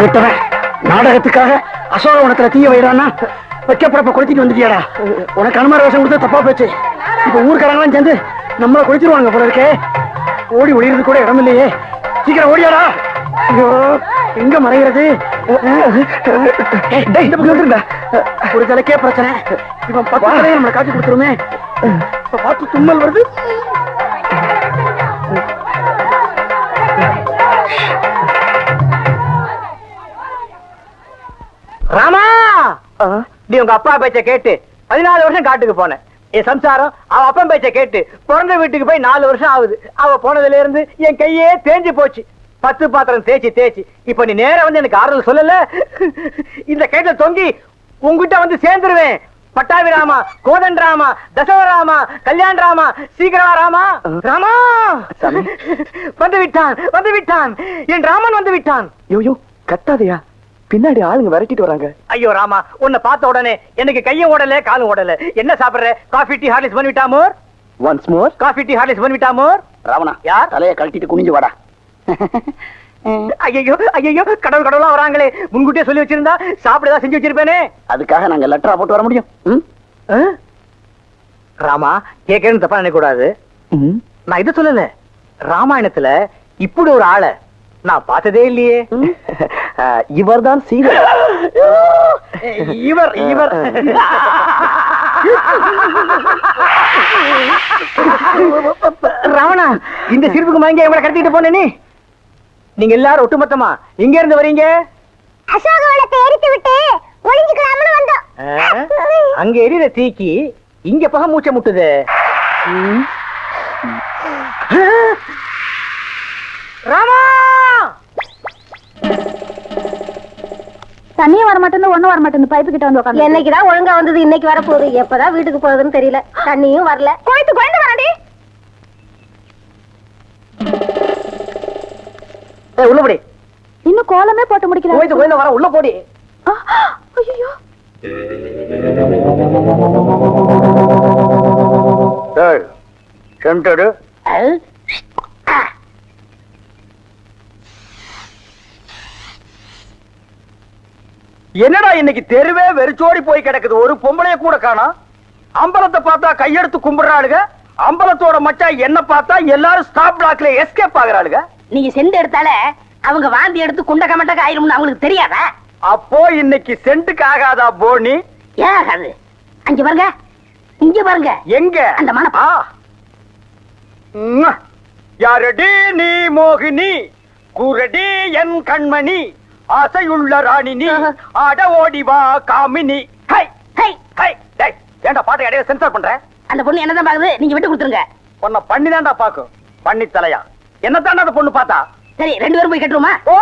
விட்டவன் நாடகத்துக்காக அசோகவனத்துல தீய வைறான்னா வைக்கப்படப்ப கொளுத்திட்டு வந்துட்டியாடா. உனக்கு அனுமார வேஷம் கொடுத்து தப்பா போச்சு. இப்ப ஊர்க்காரங்களாம் சேர்ந்து நம்மள கொளுத்திடுவாங்க போல இருக்கே. ஓடி ஒளியிறது கூட இடம் இல்லையே. சீக்கிரம் ஓடியாடா. ஐயோ எங்க மறைகிறது? ஒரு தலைக்கே பிரச்சனை. இவன் பக்கத்திலே நம்மளை காட்சி கொடுத்துருமே. இப்ப பார்த்து தும்மல் வருது. ராமா, நீ உங்க அப்பா பேச்ச கேட்டு 14 வருஷம் காட்டுக்கு போனேன். என் சம்சாரம் அவ அப்பன் பேச்ச கேட்டு பிறந்த வீட்டுக்கு போய் 4 வருஷம் ஆகுது. அவ போனதுல இருந்து என் கையே தேஞ்சு போச்சு. 10 பாத்திரம் தேய்ச்சி இப்ப நீ நேரம் வந்து எனக்கு ஆறுதல் சொல்லல. இந்த கையில தொங்கி உங்ககிட்ட வந்து சேர்ந்துருவேன். பட்டாபி ராமா, கோதன் ராமா, தசவராமா, கல்யாண் ராமா, சீக்கிரமா ராமா. ராமா வந்து விட்டான் என் ராமன் வந்து விட்டான். யோ கத்தாதையா, பின்னாடி ஆளுங்க விரட்டிட்டு வராங்க. ஐயோ ராமா, உன்னை பார்த்த உடனே எனக்கு கையும் ஓடல காலும் ஓடல. என்ன சாப்பிடுற? காஃபி டீ ஹார்லிக்ஸ் பண்ணிவிட்டா மோர்? Once more. Coffee tea Horlicks பண்ணிவிட்டா மோர்? ராவணா, யார் தலையை கழட்டிட்டு குனிஞ்சு வாடா. ஐயோ கடவுளா வராங்களே. முன்கூட்டியே சொல்லி வச்சிருந்தா சாப்பிடதான் செஞ்சு வச்சிருப்பேனே. அதுக்காக நாங்க லெட்டரா போட்டு வர முடியும்? ராமா, கேட்கறேன்னு தப்பா நினைக்க கூடாது. நான் இது சொல்லல. ராமாயணத்துல இப்படி ஒரு ஆளை நான் பார்த்ததே இல்லையே. இவர் தான் சீதை. இவர் ராவணா, இந்த சிரிப்புக்கு மயங்க எங்களை கடத்திட்டு போனே. நீங்க எல்லாரும் ஒட்டுமொத்தமா இங்க இருந்து வரீங்க? அசோகவனத்தை எரித்து விட்டு ஒளிஞ்சுக்கலாம்னு வந்தோம். அங்க எரியிற தீக்கி இங்க பக மூச்சை முட்டுது. ராமா, தண்ணியும் வர மாட்டேன்னு ஒண்ணும் வர மாட்டேன்னு பைப்பு கிட்ட வந்து உட்காந்து. என்னைக்குதான் ஒழுங்கா வந்தது, இன்னைக்கு வர போகுது. எப்பதான் வீட்டுக்கு போகுதுன்னு தெரியல. தண்ணியும் வரல. கோயத்து வரடி. உள்ளபடி இன்னும் கோலமே போட்டு முடிக்கல. கோயில வர உள்ள போடி. ஐயோ சென்டடு என்னடா இன்னைக்கு தெருவே வெறிச்சோடி போய் கிடக்குது. ஒரு பொம்பளைய கூட காணோம். அம்பலத்தை பார்த்தா கையெடுத்து கும்பிடுறாளுங்க. அம்பலத்தோட மச்சான் என்ன பார்த்தா எல்லாரும் ஸ்டாப் பிளாக்ல எஸ்கேப் ஆகுறாளுங்க. நீங்க செண்டு எடுத்தால அவங்க வாந்தி எடுத்து குண்ட கமட்டக்கு ஆயிரும்னு அவங்களுக்கு தெரியாதா? அப்போ இன்னைக்கு சென்ட்டுக்கு ஆகாதா போனி? ஏன் ஆகாது? அங்க பாருங்க, இங்க பாருங்க. எங்க அந்த மனப்பா. யாரடி நீ மோகினி, குரடி என் கண்மணி, ஆசையுள்ள ராணினி, ஆட ஓடி வா காமினி. High high high. டேய், ஏன்டா பாட்டை இடையில சென்சார் பண்ற? அந்த பொண்ணு என்னதான் பாக்குது, நீங்க விட்டு கொடுத்துருங்க. பொண்ண பண்ணி தான்டா பாக்கும். பண்ணி தலையா என்ன தாண்டா அந்த பொண்ணு பார்த்தா? சரி, 2 பேரும் போய் கட்டுருமா? ஓ,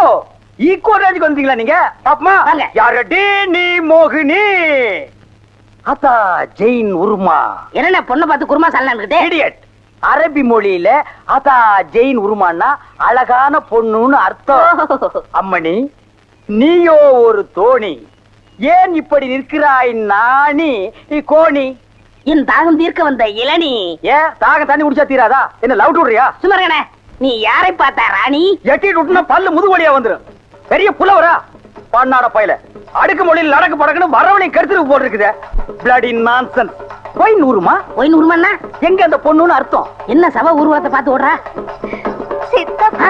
ஈக்குவல் ரேஞ்சுக்கு வந்தீங்களா நீங்க? பாப்பமா, வாங்க. யாரடி நீ மோகினி, அத்தா ஜெயின் உருமா. என்ன பொண்ணை பார்த்து குருமா சாலனான்னுகிட்டே? இடியட். அரபி மொழியில அத்தா ஜெயின் உருமான்னா அழகான பொண்ணுன்னு அர்த்தம். அம்மணி, நீயோ ஒரு தோணி, ஏன் இப்படி நிற்கிறாய் நாணி கோணி? என் தாகம் தீர்க்க வந்த இளநீ. ஏன் தாகம் தண்ணி குடிச்சா தீராதா? என்ன லவ் விடுறியா? சுமரகனே, நீ யாரை பார்த்தா ராணி? எட்டிட்டு விட்டுனா பல்லு முதுகு வழியா வந்துரும். பெரிய புலவரா பண்ணாட பையல. அடுக்கு மொழியில் நடக்கு படக்குன்னு வரவனை கருத்துருக்கு போட்டுருக்குது. Bloody nonsense. ஒயின் உருமா? ஒயின் உருமான்னா எங்க அந்த பொண்ணுன்னு அர்த்தம்? என்ன சவ ஊர்வலத்தை பார்த்து ஓடுறா? சித்தப்பு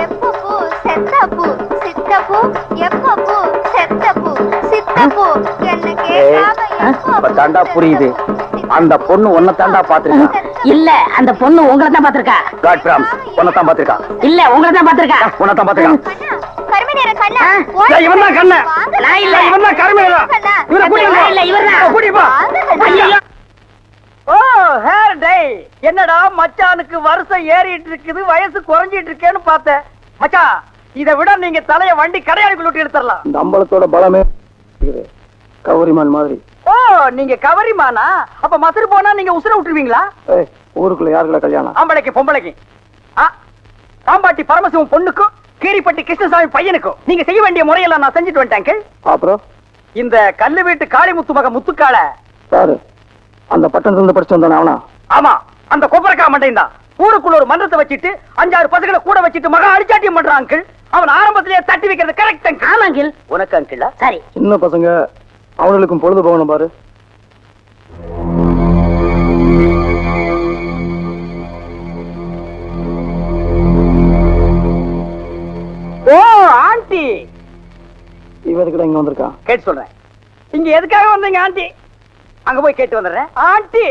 எப்பப்பு செத்தப்பு சித்தப்பு எப்பப்பு செத்தப்பு சித்தப்பு என்ன கேட்காம தாண்டா புரியுது. அந்த பொண்ணு உன்னை தாண்டா பாத்துருக்கா. இல்ல, அந்த பொண்ணு உங்களை தான் பாத்திருக்கா. காட் பிராம்ஸ், உன்னை தான் பாத்துருக்கா. இல்ல, உங்களை தான் பாத்திருக்கா. உன்னை தான் பாத்துருக்கா. கருமநேர கண்ணா இவன் தான் கண்ண. நான் இல்ல, இவன் தான் கருமேலா. இவரை கூட்டி வா. இல்ல, இவர்தான். கூட்டி வா. ஐயோ. ஓ, ஹேர் டை. என்னடா மச்சானுக்கு வருஷம் ஏறிட்டு இருக்குது, வயசு குறைஞ்சிட்டு இருக்கேன்னு பார்த்தேன். மச்சான், இதை விட நீங்க தலைய வண்டி கடையாளுக்குள்ள விட்டு எடுத்துடலாம். இந்த அம்பலத்தோட பலமே கௌரிமான் மாதிரி. ஓ, நீங்க கவரிமானா? அப்ப மசுறு போனா நீங்க உசுர விட்டுருவீங்களா? ஊருக்குள்ள யாருக்குள்ள கல்யாணம்? ஆம்பளைக்கு பொம்பளைக்கு. பாம்பாட்டி பரமசிவம் பொண்ணுக்கும் கீரிப்பட்டி கிருஷ்ணசாமி பையனுக்கும் நீங்க செய்ய வேண்டிய முறையெல்லாம் நான் செஞ்சுட்டு வந்துட்டேன். அப்புறம் இந்த கல்லு வீட்டு காளிமுத்து மக முத்துக்கால சாரு அந்த பட்டணத்துல படிச்சு வந்தானே அவனா? ஆமா, அந்த கொப்பரக்கா மண்டையும் தான். ஊருக்குள்ள ஒரு மன்றத்தை வச்சிட்டு 5-6 பசங்களை கூட வச்சிட்டு மகா அடிச்சாட்டியம் பண்றான் அங்கிள். அவன் ஆரம்பத்திலேயே தட்டி வைக்கிறது கரெக்ட் அங்கிள். ஆமா அங்கிள். உனக்கு அங்கிள் சரி. சின்ன பசங்க அவங்களுக்கும் பொழுது போகணும் பாரு. ஓ ஆண்டி, இவதுக்கு இங்க வந்திருக்கான். கேட்டு சொல்றேன். இங்க எதுக்காக வந்தீங்க ஆண்டி? அங்க போய் கேட்டு வந்துடுறேன். ஆண்டி,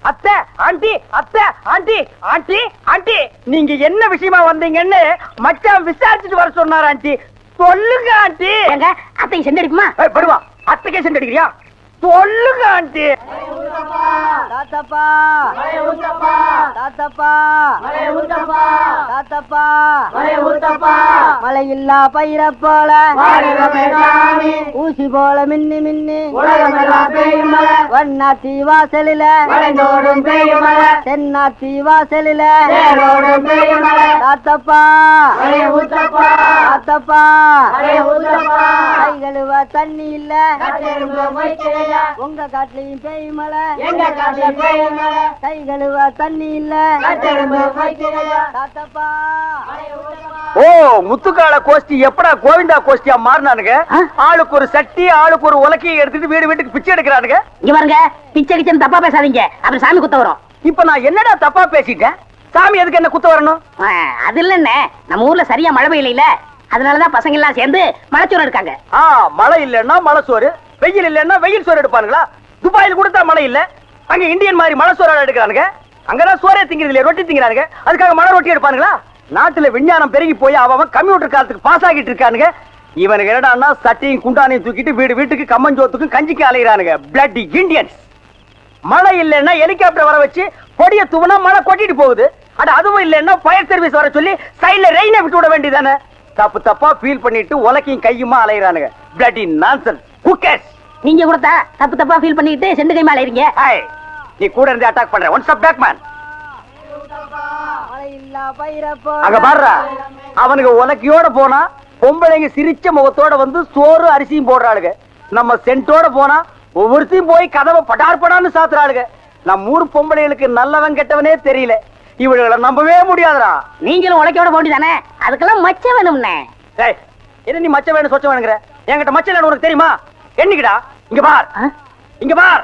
அத்தை, ஆண்டி, அத்தை, ஆண்டி, ஆண்டி, ஆண்டி, நீங்க என்ன விஷயமா வந்தீங்கன்னு மச்சான் விசாரிச்சுட்டு வர சொன்னார் ஆண்டி. சொல்லுங்க ஆண்டி. எங்க அத்தை செண்டு அடிக்குமா? படுவா, அத்தைக்கே சென்று அடிக்கிறியா? சொல்லுங்க ஆண்டி. தாத்தப்பா தாத்தப்பா தாத்தப்பா மழை இல்லா பயிர போல ஊசி போல மின்னி மின்னி வண்ணாத்தி வாசலில தென்னாத்தி வாசலில தாத்தப்பா தாத்தப்பா கை கழுவ தண்ணி இல்ல உங்க காட்டுலயும் பேய் மழை கை கழுவ தண்ணி இல்ல தாத்தப்பா. ஓ முத்துக்கால கோஷ்டி எப்படா கோவிந்தா கோஷ்டியா மாறினானுங்க? ஆளுக்கு ஒரு சட்டி, ஆளுக்கு ஒரு உலக்கையை எடுத்துட்டு வீடு வீட்டுக்கு பிச்சை எடுக்கிறானுங்க. இங்க பாருங்க, பிச்சை கிச்சன் தப்பா பேசாதீங்க, அப்புறம் சாமி குத்த வரும். இப்ப நான் என்னடா தப்பா பேசிட்டேன்? சாமி எதுக்கு என்ன குத்த வரணும்? அது இல்லன்னு, நம்ம ஊர்ல சரியா மழை பெய்யல, அதனாலதான் பசங்க எல்லாம் சேர்ந்து மலைச்சோறு எடுக்காங்க. மழை இல்லன்னா மழை சோறு, வெயில் இல்லன்னா வெயில் சோறு எடுப்பானுங்களா? துபாயில் கூட தான் மழை இல்ல, அங்க இந்தியன் மாதிரி மழை சோறு எடுக்கிறானுங்க. அங்கதான் சோறே திங்கிறது இல்ல, ரொட்டி திங்கிறானுங்க. அதுக்காக மழை ரொட்டி எடுப்பானுங்களா? நாட்டுல விஞ்ஞானம் பெருகி போய் அவன் கம்ப்யூட்டர் காலத்துக்கு பாஸ் ஆகிட்டு இருக்கானுங்க. இவனுக்கு என்னடான்னா சட்டையும் குண்டானையும் தூக்கிட்டு வீடு வீட்டுக்கு கம்மஞ்சோத்துக்கும் கஞ்சிக்கு அலைகிறானுங்க. Blood Indians. மழை இல்லைன்னா ஹெலிகாப்டர் வர வச்சு கொடிய தூவனா மழை கொட்டிட்டு போகுது. அட அதுவும் இல்லைன்னா ஃபயர் சர்வீஸ் வர சொல்லி சைடுல ரெயினை விட்டு விட வேண்டியதானே? தப்பு தப்பா ஃபீல் பண்ணிட்டு உலக்கையும் கையுமா அலைகிறானுங்க. Bloody nonsense. Who cares? நீங்க கொடுத்தா தப்பு தப்பா ஃபீல் பண்ணிட்டு செண்டு கை மேல இருங்க. நீ கூட இருந்து அட்டாக் பண்ற. One stop back man. மழை இல்லா பயிர போல அங்க பாருடா, அவனுக்கு உலக்கையோட போனா பொம்பளைங்க சிரிச்ச முகத்தோட வந்து சோறு அரிசியும் போடுறாளுங்க. நம்ம சென்ட்டோட போனா ஒவ்வொருத்தையும் போய் கதவை படார் படான்னு சாத்துறாளுங்க. நம்ம ஊர் பொம்பளைகளுக்கு நல்லவன் கெட்டவனே தெரியல. இவளை நம்பவே முடியாதுடா. நீங்களும் உழைக்கோட போண்டிதானே, அதுக்கெல்லாம் மச்ச வேணும்னே. என்ன நீ மச்ச வேணும் சொச்ச வேணுங்கிற? என்கிட்ட மச்ச வேணும் உனக்கு தெரியுமா? என்னைக்குடா? இங்க பார், இங்க பார்,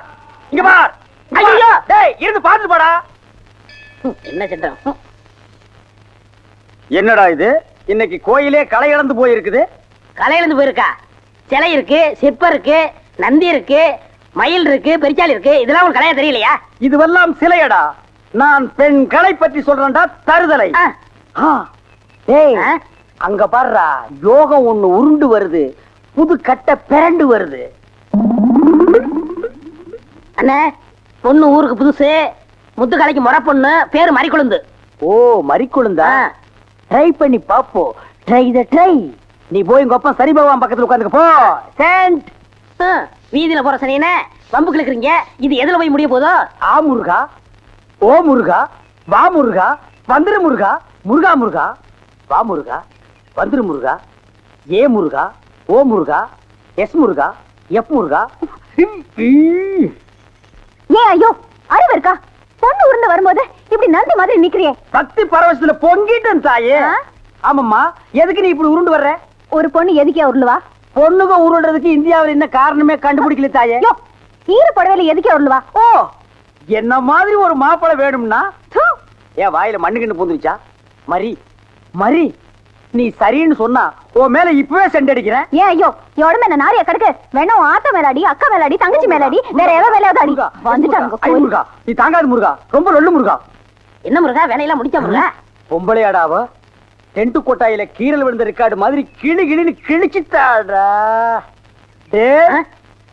இங்க பார். ஐயோ டேய், இருந்து பாத்து போடா. என்ன சென்றம்? என்னடா இது? இன்னைக்கு கோயிலே களை இழந்து போயிருக்குது. களை இழந்து போயிருக்கா? சிலை இருக்கு, சிற்பம் இருக்கு, நந்தி இருக்கு, மயில் இருக்கு, பெரிச்சாலி இருக்கு. இதெல்லாம் உங்களுக்கு கலையா தெரியலையா? இதுவெல்லாம் சிலையடா. நான் பெண்களை பற்றி சொல்றேன்டா, தருதலை. டேய், அங்க பாருடா, யோகம் ஒண்ணு உருண்டு வருது, புது கட்ட பிறண்டு வருது. அண்ணே, பொண்ணு ஊருக்கு புதுசு, முத்து கலைக்கு முறை பொண்ணு, பேரு மறிக்குழுந்து. ஓ மறிக்குழுந்தா? ட்ரை பண்ணி பாப்போம். ட்ரை த ட்ரை. நீ போய் உங்க அப்பா சரி பகவான் பக்கத்துல உட்கார்ந்துக்க போ. சென்ட். வீதியில போற சனியனே வம்பு கிழக்குறீங்க. இது எதுல போய் முடிய போதோ? ஆ முருகா, ஓ முருகா, வா முருகா, வந்துரு முருகா, முருகா முருகா, வா முருகா, வந்துரு முருகா, ஏ முருகா, ஓ முருகா, எஸ் முருகா, எஃப் முருகா. ஏன் ஐயோ அறிவு இருக்கா? பொண்ணு உருண்டு வரும்போது இப்படி நந்தி மாதிரி நிக்கிறியே. பக்தி பரவசத்துல பொங்கிட்டேன் தாயே. ஆமாம்மா, எதுக்கு நீ இப்படி உருண்டு வர்ற? ஒரு பொண்ணு எதுக்கே உருளுவா? பொண்ணுங்க உருள்றதுக்கு இந்தியாவில் என்ன காரணமே கண்டுபிடிக்கல தாயே. ஈர புடவையில எதுக்கே உருளுவா? ஓ, என்ன மாதிரி ஒரு மாப்பிளை வேணும்னா ஏன் வாயில மண்ணுக்குன்னு பூந்துருச்சா? மரி மரி, நீ சரின்னு சொன்னா உன் மேல இப்பவே செண்டடிக்கிறேன். ஏன் ஐயோ, உடம்பு என்ன நாரிய கடுக்கு? வேணும் ஆத்த மேலாடி, அக்கா மேலாடி, தங்கச்சி மேலாடி, வேற எவ வேலையாவது அடி. வந்துட்டாங்க முருகா, நீ தாங்காது முருகா, ரொம்ப ரொல்லு முருகா. என்ன முருகா, வேலையெல்லாம் முடிச்ச முருகா? பொம்பளையாடாவ டென்ட் கொட்டாயில கீரல் விழுந்த ரெக்கார்டு மாதிரி கிளி கிளின்னு கிழிச்சுட்டாடா.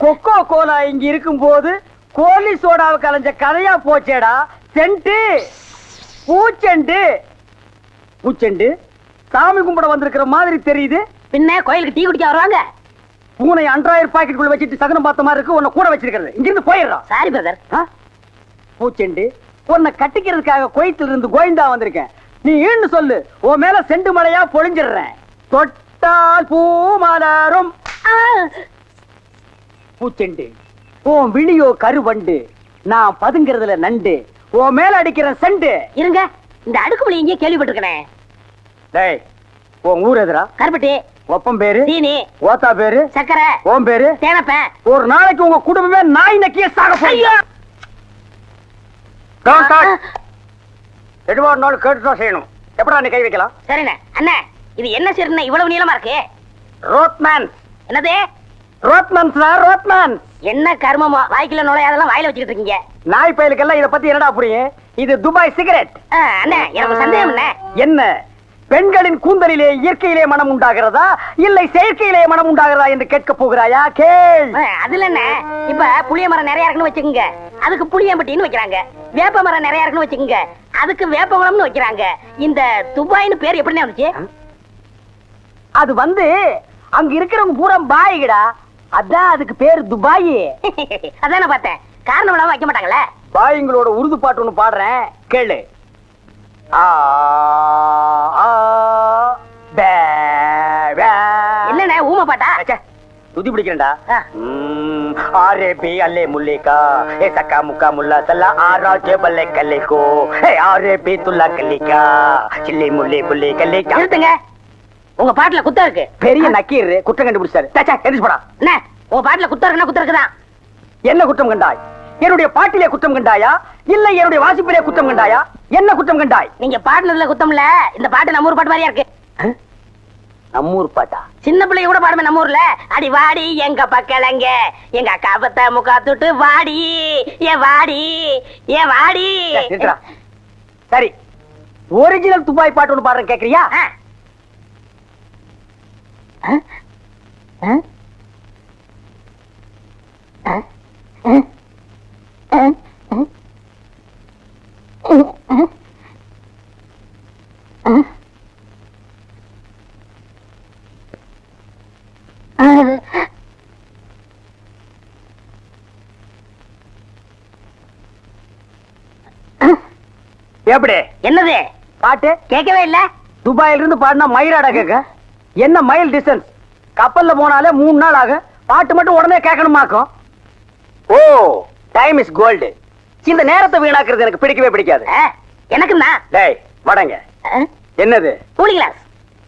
கொக்கோ கோலா இங்க இருக்கும் போது கோலி சோடாவை கலைஞ்ச கதையா போச்சேடா. சென்ட் பூச்செண்டு பூச்செண்டு சாமி கும்பிட வந்திருக்கிற மாதிரி தெரியுது. பின்ன கோயிலுக்கு டீ குடிக்க வருவாங்க. பூனை அன்றாயிரம் பாக்கெட்டுக்குள்ள வச்சுட்டு சகனம் பார்த்த மாதிரி இருக்கு. உன்னை கூட வச்சிருக்கிறது. இங்கிருந்து போயிடுறான். Sorry brother. பூச்செண்டு, உன்னை கட்டிக்கிறதுக்காக கோயத்துல இருந்து கோயந்தா வந்திருக்கேன். நீ ஈன்னு சொல்லு, உன் மேல செண்டு மலையா பொழிஞ்சிடுறேன். தொட்டால் பூ மலரும். பூச்செண்டு, உன் விழியோ கருவண்டு, நான் பதுங்கிறதுல நண்டு, உன் மேல அடிக்கிற செண்டு. இருங்க, இந்த அடுக்குமொழி எங்கேயே கேள்விப்பட்டிருக்கேன். டேய், உன் ஊர் எதுரா? கருப்பட்டி, ஒப்பம் பேரு, சீனி, ஓத்தா பேரு, சக்கரை, ஓம் பேரு. தேனப்பேன். ஒரு நாளைக்கு உங்க குடும்பமே நாய் நக்கிய சாக போறீங்க. எதுவா இருந்தாலும் கேட்டுதான் செய்யணும். எப்படா நீ கை வைக்கலாம்? சரிண்ணே. அண்ணே, இது என்ன சரிண்ணே இவ்வளவு நீளமா இருக்கு? ரோத்மேன். என்னது? Rothman sir, Rothman. என்ன கர்மமோ, வாய்க்குள்ள நுழையாதெல்லாம் வாயில வச்சுக்கிட்டு இருக்கீங்க. நாய் பயலுக்கெல்லாம் இத பத்தி என்னடா புரியும்? இது துபாய் சிகரெட். அண்ணே, எனக்கு சந்தேகம் அண்ணே. என்ன பெண்களின் கூந்தலிலே இயற்கையிலே மனம் உண்டாகிறதா இல்லை செயற்கையிலே மனம் உண்டாகிறதா என்று கேட்க போகிறாயா? கேள். அதுல என்ன, இப்ப புளிய மரம் நிறைய இருக்குன்னு வச்சுக்கோங்க, அதுக்கு புளியம்பட்டின்னு வைக்கிறாங்க. வேப்ப மரம் நிறைய இருக்குன்னு வச்சுக்கோங்க, அதுக்கு வேப்பமரம்னு வைக்கிறாங்க. இந்த துபாய்னு பேர் எப்படின்னு வந்துச்சு? அது வந்து அங்க இருக்கிறவங்க பூரா பாய்கடா, அதான் அதுக்கு பேர் துபாய். அதான் நான் பார்த்தேன். காரணம் இல்லாம வைக்க மாட்டாங்களே. பாய்ங்களோட உருது பாட்டு ஒண்ணு பாடுறேன், கேளு. என்னண்ணே ஊமை பாட்டா? துதி பிடிக்கிறேன்டா. ஆ. ஆரே பி அல்லே முல்லிகா ஏ சக்கா முக்கா முல்லா சல்லா ஆரா ஜெபல்லே கல்லிகோ ஏ ஆரே பி துல்லா கல்லிகா சில்லி முல்லி புல்லி கல்லிகா. நிறுத்துங்க, உங்க பாட்டுல குத்தம் இருக்கு. பெரிய நக்கீர் குற்றம் கண்டுபிடிச்சாரு. எந்திரிச்சு போடா. என்ன உங்க பாட்டுல குத்தம் இருக்குன்னா குத்தம் இருக்குதான். என்ன குற்றம் கண்டாய்? என்னுடைய பாட்டிலே குற்றம் கண்டாயா இல்லை என்னுடைய வாசிப்பிலே குற்றம் கண்டாயா? என்ன குற்றம் கண்டாய்? நீங்க பாட்டுல குத்தம் இல்ல. இந்த பாட்டு நம்ம ஊர் பாட்டு மாதிரியா இருக்கு. நம்மூர் பாட்டா? சின்ன பிள்ளைய கூட பாடுமே நம்ம ஊர்ல. அடி வாடி எங்க பக்கலங்க எங்க அக்கா பத்த முக்கா தொட்டு வாடி ஏ வாடி ஏ வாடி. நிறுத்துடா. சரி, ஒரிஜினல் துபாய் பாட்டு ஒண்ணு பாடுறேன், கேக்குறியா? எப்படி என்னது பாட்டு? கேட்கவே இல்ல. துபாயில இருந்து பாடினா மயிலாடா கேட்க? என்ன மைல் டிஸ்டன்ஸ்? கப்பல்ல போனாலே 3 நாள் ஆகும். பாட்டு மட்டும் உடனே கேட்கணுமாக்கும். ஓ, டைம் இஸ் கோல்டு. இந்த நேரத்தை வீணாக்குறது எனக்கு பிடிக்கவே பிடிக்காது. எனக்குன்னா டேய் வடங்க. என்னது? கூலி கிளாஸ்.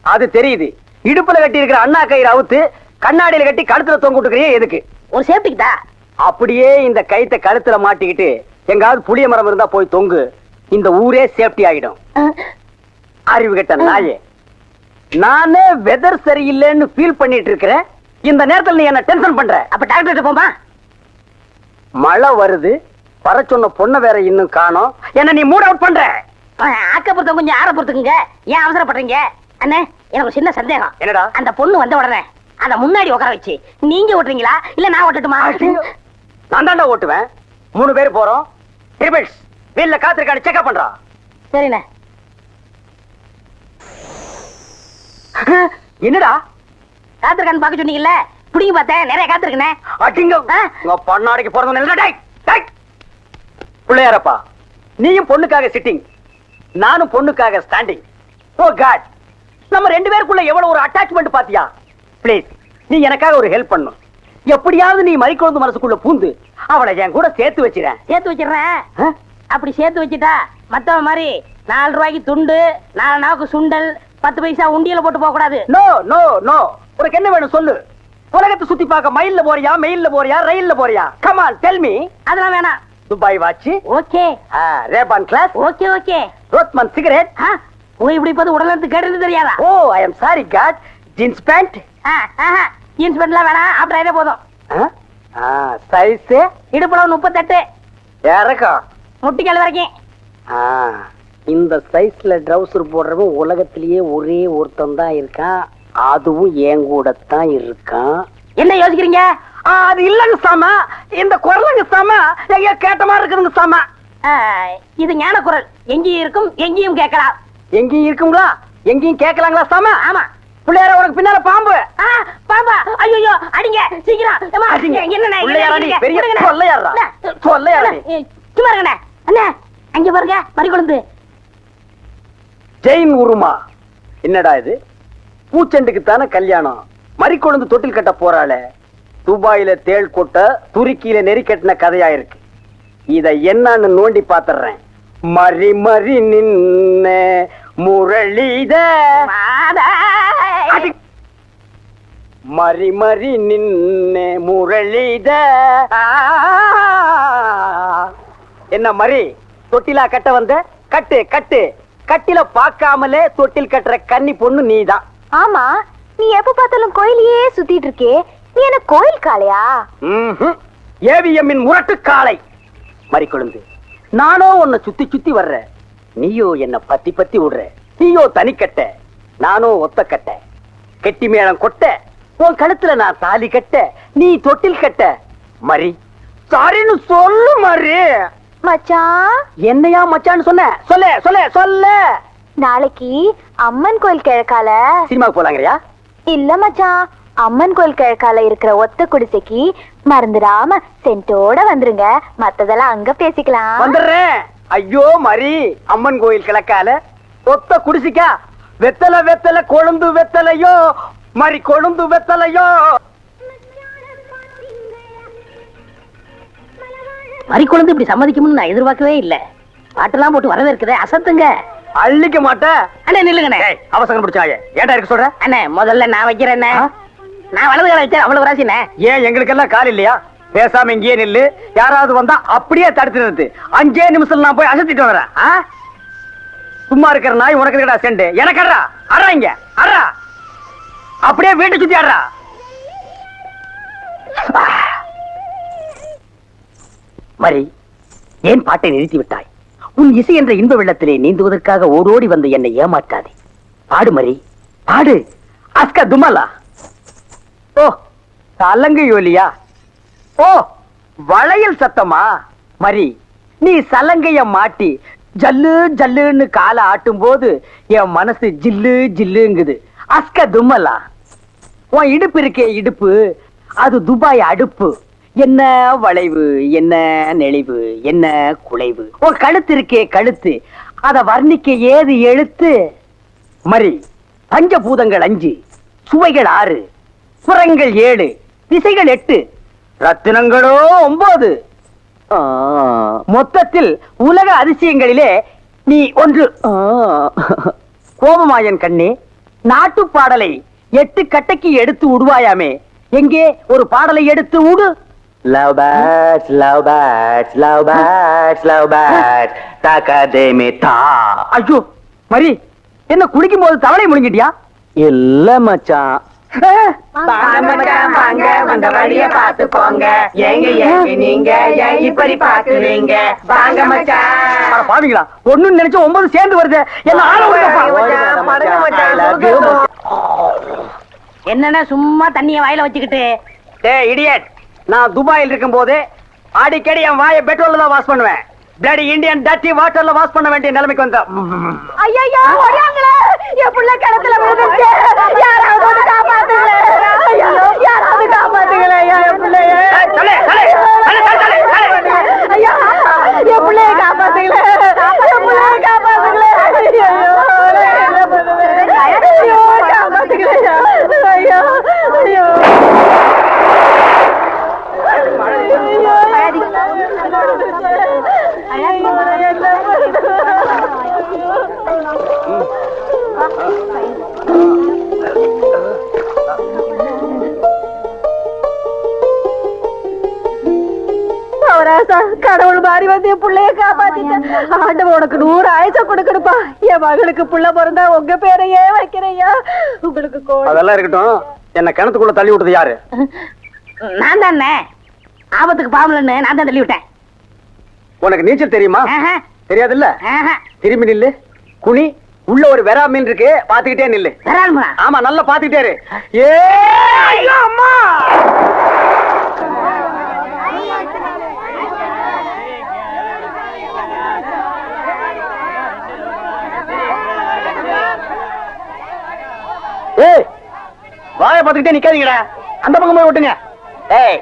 அது தெரியுது. இடுப்புல கட்டி இருக்கிற அண்ணா கயிறு அவுத்து கண்ணாடியில கட்டி கழுத்துல தொங்க விட்டுக்கிறியே எதுக்கு? ஒரு சேஃப்டிக்கு தான். அப்படியே இந்த கயித்தை கழுத்துல மாட்டிக்கிட்டு எங்காவது புளிய மரம் இருந்தா போய் தொங்கு. இந்த ஊரே சேஃப்டி ஆகிடும். அறிவு கெட்ட நாயே, நானே வெதர் சரியில்லைன்னு ஃபீல் பண்ணிட்டு இருக்கிறேன். இந்த நேரத்துல நீ என்ன டென்ஷன் பண்ற? அப்ப டாக்டர் போமா. மழை வருது, வர சொன்ன பொண்ணை வேற இன்னும் காணோம். என்ன நீ மூட் அவுட் பண்ற? ஆக்கப்புறத்த கொஞ்சம் ஆற பொறுத்துக்குங்க. ஏன் அவசரப்படுறீங்க? அண்ணே, எனக்கு ஒரு சின்ன சந்தேகம். என்னடா? அந்த பொண்ணு வந்த உடனே அத முன்னாடி உட்கார வச்சு நீங்க ஓட்டுறீங்களா இல்ல நான் ஓட்டட்டுமா? நான் தாண்டா ஓட்டுவேன். 3 பேர் போறோம். ட்ரிபிள்ஸ் வீல்ல காத்திருக்கான்னு செக்அப் பண்றா. சரிண்ணே. என்னடா காத்திருக்கான்னு பாக்க சொன்னீங்கல்ல, புடிங்க பார்த்தேன். நிறைய காத்திருக்கனே. அடிங்க. உங்க பொண்ணாடிக்கு பிறந்த பிள்ளையாரப்பா, நீயும் பொண்ணுக்காக சிட்டிங், நானும் பொண்ணுக்காக ஸ்டாண்டிங். ஓ காட், நம்ம 2 பேருக்குள்ள எவ்வளவு ஒரு அட்டாச்மெண்ட் பாத்தியா? ப்ளீஸ், நீ எனக்காக ஒரு ஹெல்ப் பண்ணும். எப்படியாவது நீ மறிக்கொழுந்து மனசுக்குள்ள பூந்து அவளை என் கூட சேர்த்து வச்சிரேன். சேர்த்து வச்சிடறேன். அப்படி சேர்த்து வச்சுட்டா மத்தவ மாதிரி 4 ரூபாய்க்கு துண்டு, 4 நாவுக்கு சுண்டல், 10 பைசா உண்டியல போட்டு போக கூடாது. No no no. உனக்கு என்ன வேணும் சொல்லு. உலகத்தை சுத்தி பார்க்க மயில்ல போறியா, மெயில்ல போறியா, ரயில்ல போறியா? Come on tell me. அதெல்லாம் வேணாம். Dubai watch, okay Rayban glass, okay okay. Rothman cigarette. இப்படி இப்போது உடல இருந்து கேட்டது தெரியாதா? Oh, I am sorry God. Jeans pant. Jeans பேண்ட்லாம் வேணாம். அப்படியே போதும். சைஸ் இடுப்புல 38, இறக்கம் முட்டிக்கால் வரைக்கும். இந்த சைஸ்ல ட்ரவுசர் போடுறவன் உலகத்திலேயே ஒரே ஒருத்தன் தான் இருக்கான். அதுவும் என் கூட தான் இருக்கான். என்ன யோசிக்கிறீங்க? அது இல்லங்க சாமா, இந்த குரலுங்க சாமா எங்கேயோ கேட்ட மாதிரி இருக்குதுங்க சாமா. இது ஞான குரல். எங்கேயும் இருக்கும், எங்கேயும் கேட்கலாம். எங்கேயும் இருக்குங்களா, எங்கேயும் கேட்கலாங்களா சாமா? ஆமா. பிள்ளையார உனக்கு பின்னால பாம்பு. பாம்பா, ஐயோ அடிங்க சீக்கிரம். சும்மா இருங்கண்ணே. அண்ணே, அங்க பாருங்க மறிக்கொழுந்து. ஜெயின் உருமா. என்னடா இது? பூச்செண்டுக்கு தானே கல்யாணம், மறிக்கொழுந்து தொட்டில் கட்ட போறாளே. துபாயில தேள் கொட்ட, துருக்கியில நெறி கட்டின கதையா இருக்கு. இத என்னன்னு நோண்டி பாத்துறேன். மறி மறி நின்ன முரளித மாதா மறி மறி நின்ன முரளித. என்ன மறி தொட்டிலா கட்ட வந்த? கட்டு கட்டு. கட்டில பார்க்காமலே தொட்டில் கட்டுற கன்னி பொண்ணு நீதான். ஆமா, நீ எப்ப பார்த்தாலும் கோயிலையே சுத்திட்டு இருக்கே, நீ என்ன கோயில் காளையா? ஏவிஎம்மின் முரட்டு காளை. மறி கொழுந்து, நானோ உன்னை சுத்தி சுத்தி வர்ற, நீயோ என்ன பத்தி பத்தி விடுற. நீயோ தனிக்கட்ட, நானோ ஒத்த கட்ட. கெட்டி மேளம் கொட்ட, உன் கழுத்துல நான் தாலி கட்ட, நீ தொட்டில் கட்ட. மறி சாரின்னு சொல்லு மறி. மச்சான், என்னையா மச்சான்னு சொன்ன? சொல்ல சொல்ல சொல்ல. நாளைக்கு அம்மன் கோயில் கிழக்கால சினிமாக்கு போலாங்கறியா? இல்ல மச்சான், அம்மன் கோயில் கிழக்கால இருக்கிற ஒத்த குடிசைக்கு மறந்துடாம சென்ட்டோட வந்துருங்க. மத்ததெல்லாம் அங்க பேசிக்கலாம். வந்துடுறேன். ஐயோ மறி, அம்மன் கோயில் கிழக்கால ஒத்த குடிசிக்கா? வெத்தலை வெத்தலை கொழுந்து வெத்தலையோ மறி, கொழுந்து வெத்தலையோ. மறி குழந்தை இப்படி சம்மதிக்கும்னு நான் எதிர்பார்க்கவே இல்ல. பாட்டெல்லாம் போட்டு வரவேற்குதே, அசத்துங்க. அள்ளிக்க மாட்டேன். அண்ணே நில்லுங்கண்ணே. அவசரம் பிடிச்சாங்க. ஏன்டா இருக்க சொல்ற? அண்ணே முதல்ல நான் வைக்கிறேன். நான் வலது கால வச்சேன், அவ்வளவு ராசினே. ஏன் எங்களுக்கெல்லாம் கால் இல்லையா? பேசாம இங்கேயே நில்லு. யாராவது வந்தா அப்படியே தடுத்து நிறுத்து. 5 நிமிஷம் நான் போய் அசத்திட்டு வரேன். சும்மா இருக்கிற நாய் உனக்கு இருக்கடா செண்டு. எனக்கு அறா அறா, இங்க அறா. அப்படியே வீட்டை சுத்தி ஆடுறா. மரி, ஏன் பாட்டை நிறுத்தி விட்டாய்? உன் இசை என்ற இன்ப வெள்ளத்திலே நீந்துவதற்காக ஓடோடி வந்து என்னை ஏமாற்றாதே. பாடு மரி, பாடு. அஸ்கா துமலா. ஓ, சலங்கு யோலியா? ஓ, வளையல் சத்தமா? மரி, நீ சலங்கைய மாட்டி ஜல்லு ஜல்லுன்னு காலை ஆட்டும் போது என் மனசு ஜில்லு ஜில்லுங்குது. அஸ்க தும்மலா. உன் இடுப்பு இருக்கே இடுப்பு, அது துபாய் அடுப்பு. என்ன வளைவு, என்ன நெளிவு, என்ன குலைவு. உன் கழுத்து இருக்கே கழுத்து, அத வர்ணிக்க ஏது எழுத்து? மரி, பஞ்சபூதங்கள் 5, சுவைகள் 6, புறங்கள் 7, திசைகள் 8, ரத்தினங்களோ 9. மொத்தத்தில் உலக அதிசயங்களிலே நீ ஒன்று. கோபமாயன் கண்ணே, நாட்டு பாடலை 8 கட்டைக்கு எடுத்து விடுவாயாமே, எங்கே ஒரு பாடலை எடுத்து விடு. Love birds, love birds, love birds, love birds, takademe tha. ஐயோ மரி, என்ன குளிக்கும் போது தவளை முழுங்கிட்டியா? இல்ல மச்சான். வாங்க வந்த வழிய பாத்து போங்க. எங்க நீங்க இப்படி பாக்குறீங்க? வாங்க மச்சான். பாவீங்களா, ஒண்ணு நினைச்சு 9 சேர்ந்து வருது. என்ன ஆள என்னன்னா சும்மா தண்ணிய வாயில வச்சுக்கிட்டு? டேய் இடியட், நான் துபாயில் இருக்கும் போது அடிக்கடி என் வாயை பெட்ரோல்ல தான் வாஷ் பண்ணுவேன். பிளடி இந்தியன் டர்ட்டி வாட்டர்ல வாஷ் பண்ண வேண்டிய நிலைமைக்கு வந்த. ஐயோ, ஓடியாங்களே, என் புள்ள கிணத்துல விழுந்துருச்சு. யாராவது வந்து காப்பாத்துங்களே. ஐயோ, யாராவது காப்பாத்துங்களே. என் பிள்ளைய, ஐயா, என் பிள்ளைய காப்பாத்துங்களே. என் பிள்ளைய காப்பாத்துங்களே. ஐயோ, என்ன பண்ணுவேன்? ஐயோ, காப்பாத்துங்களே. ஐயோ, ஐயோ. கடவுள் மாறி வந்து என் பிள்ளைய காப்பாத்திட்டேன். ஆண்டவன் உனக்கு 100 ஆயுசம் கொடுக்கணுப்பா. என் மகளுக்கு புள்ள பிறந்தா உங்க பேரையே வைக்கிறையா. உங்களுக்கு அதெல்லாம் இருக்கட்டும். என்ன கிணத்துக்குள்ள தள்ளி விட்டது யாரு? நான் தானே. ஆபத்துக்கு பாவலன்னு நான் தான் தள்ளி விட்டேன். உனக்கு நீச்சல் தெரியுமா? தெரியாதுல்ல? திரும்பி நில்லு. குனி. உள்ள ஒரு வெறா மீன் இருக்கு, பாத்துக்கிட்டே நில்லு. வரானுமா? ஆமா, நல்லா பாத்துக்கிட்டே இரு. ஏ அம்மா, ஏய் வாயை பாத்துக்கிட்டே நிக்காதீங்கடா. அந்த பக்கம் போய் விட்டுங்க. ஏய்,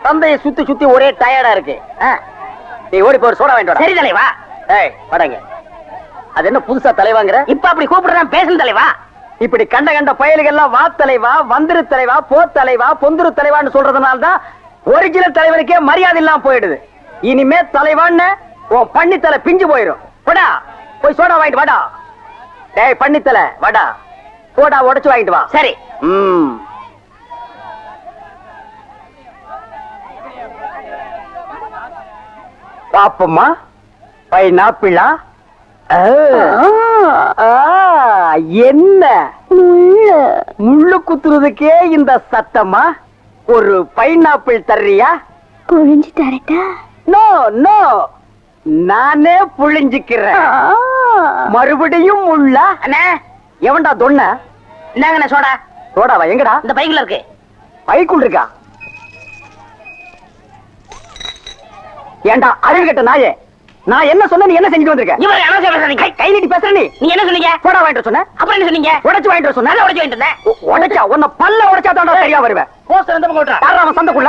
தந்தையை சுத்தி சுத்தி ஒரே டயர்டா இருக்கு. நீ ஓடி போய் சோடா வாங்கிட்டு வா. சரி தலைவா. ஏய் வாடங்க. அது என்ன புதுசா தலைவாங்கற? இப்ப அப்படி கூப்பிடுறான், பேசணும் தலைவா. இப்படி கண்ட கண்ட பயல்கள்லாம் வா தலைவா, வந்திரு தலைவா, போ தலைவா, பொந்துரு தலைவான்னு சொல்றதுனால தான் ஒரிஜினல் தலைவனுக்கே மரியாதை இல்லாம போயிடுது. இனிமே தலைவான்னு உன் பண்ணி தலை பிஞ்சு போயிடும். வாடா போய் சோடா வாங்கிட்டு வாடா. டேய் பண்ணி தலை வாடா, போடா உடைச்சு வாங்கிட்டு வா. சரி. ஆப்பமா பைனாப்பிளா என்ன முள்ளு குத்துறதுக்கே இந்த சத்தமா? ஒரு பைனாப்பிள் தர்றியா? புழிஞ்சு தரட்டா? நோ நோ, நானே புழிஞ்சுக்கிறேன். மறுபடியும் முள்ள? அண்ணே எவன்டா தொன்ன? இந்தாங்கண்ணே சோடா. ரோடாவா? எங்கடா? இந்த பைக்குல இருக்கு. பைக்குள் இருக்கா? ஏண்டா அறிவு கட்ட நாயே, நான் என்ன சொன்ன, நீ என்ன செஞ்சுட்டு வந்திருக்க? இவரு அனாவசியம் பேசுறீங்க. கை நீட்டி பேசுற நீ. நீ என்ன சொன்னீங்க? போடா வாங்கிட்டு சொன்ன. அப்புறம் என்ன சொன்னீங்க? உடைச்சு வாங்கிட்டு சொன்ன. உடைச்சு வாங்கிட்டு இருந்தேன். உடைச்சா உன்னை பல்ல உடைச்சா தான் சரியா வருவேன். போஸ்டர் எந்த பக்கம் ஓட்டுறா? யாரா அவன் சந்தைக்குள்ள?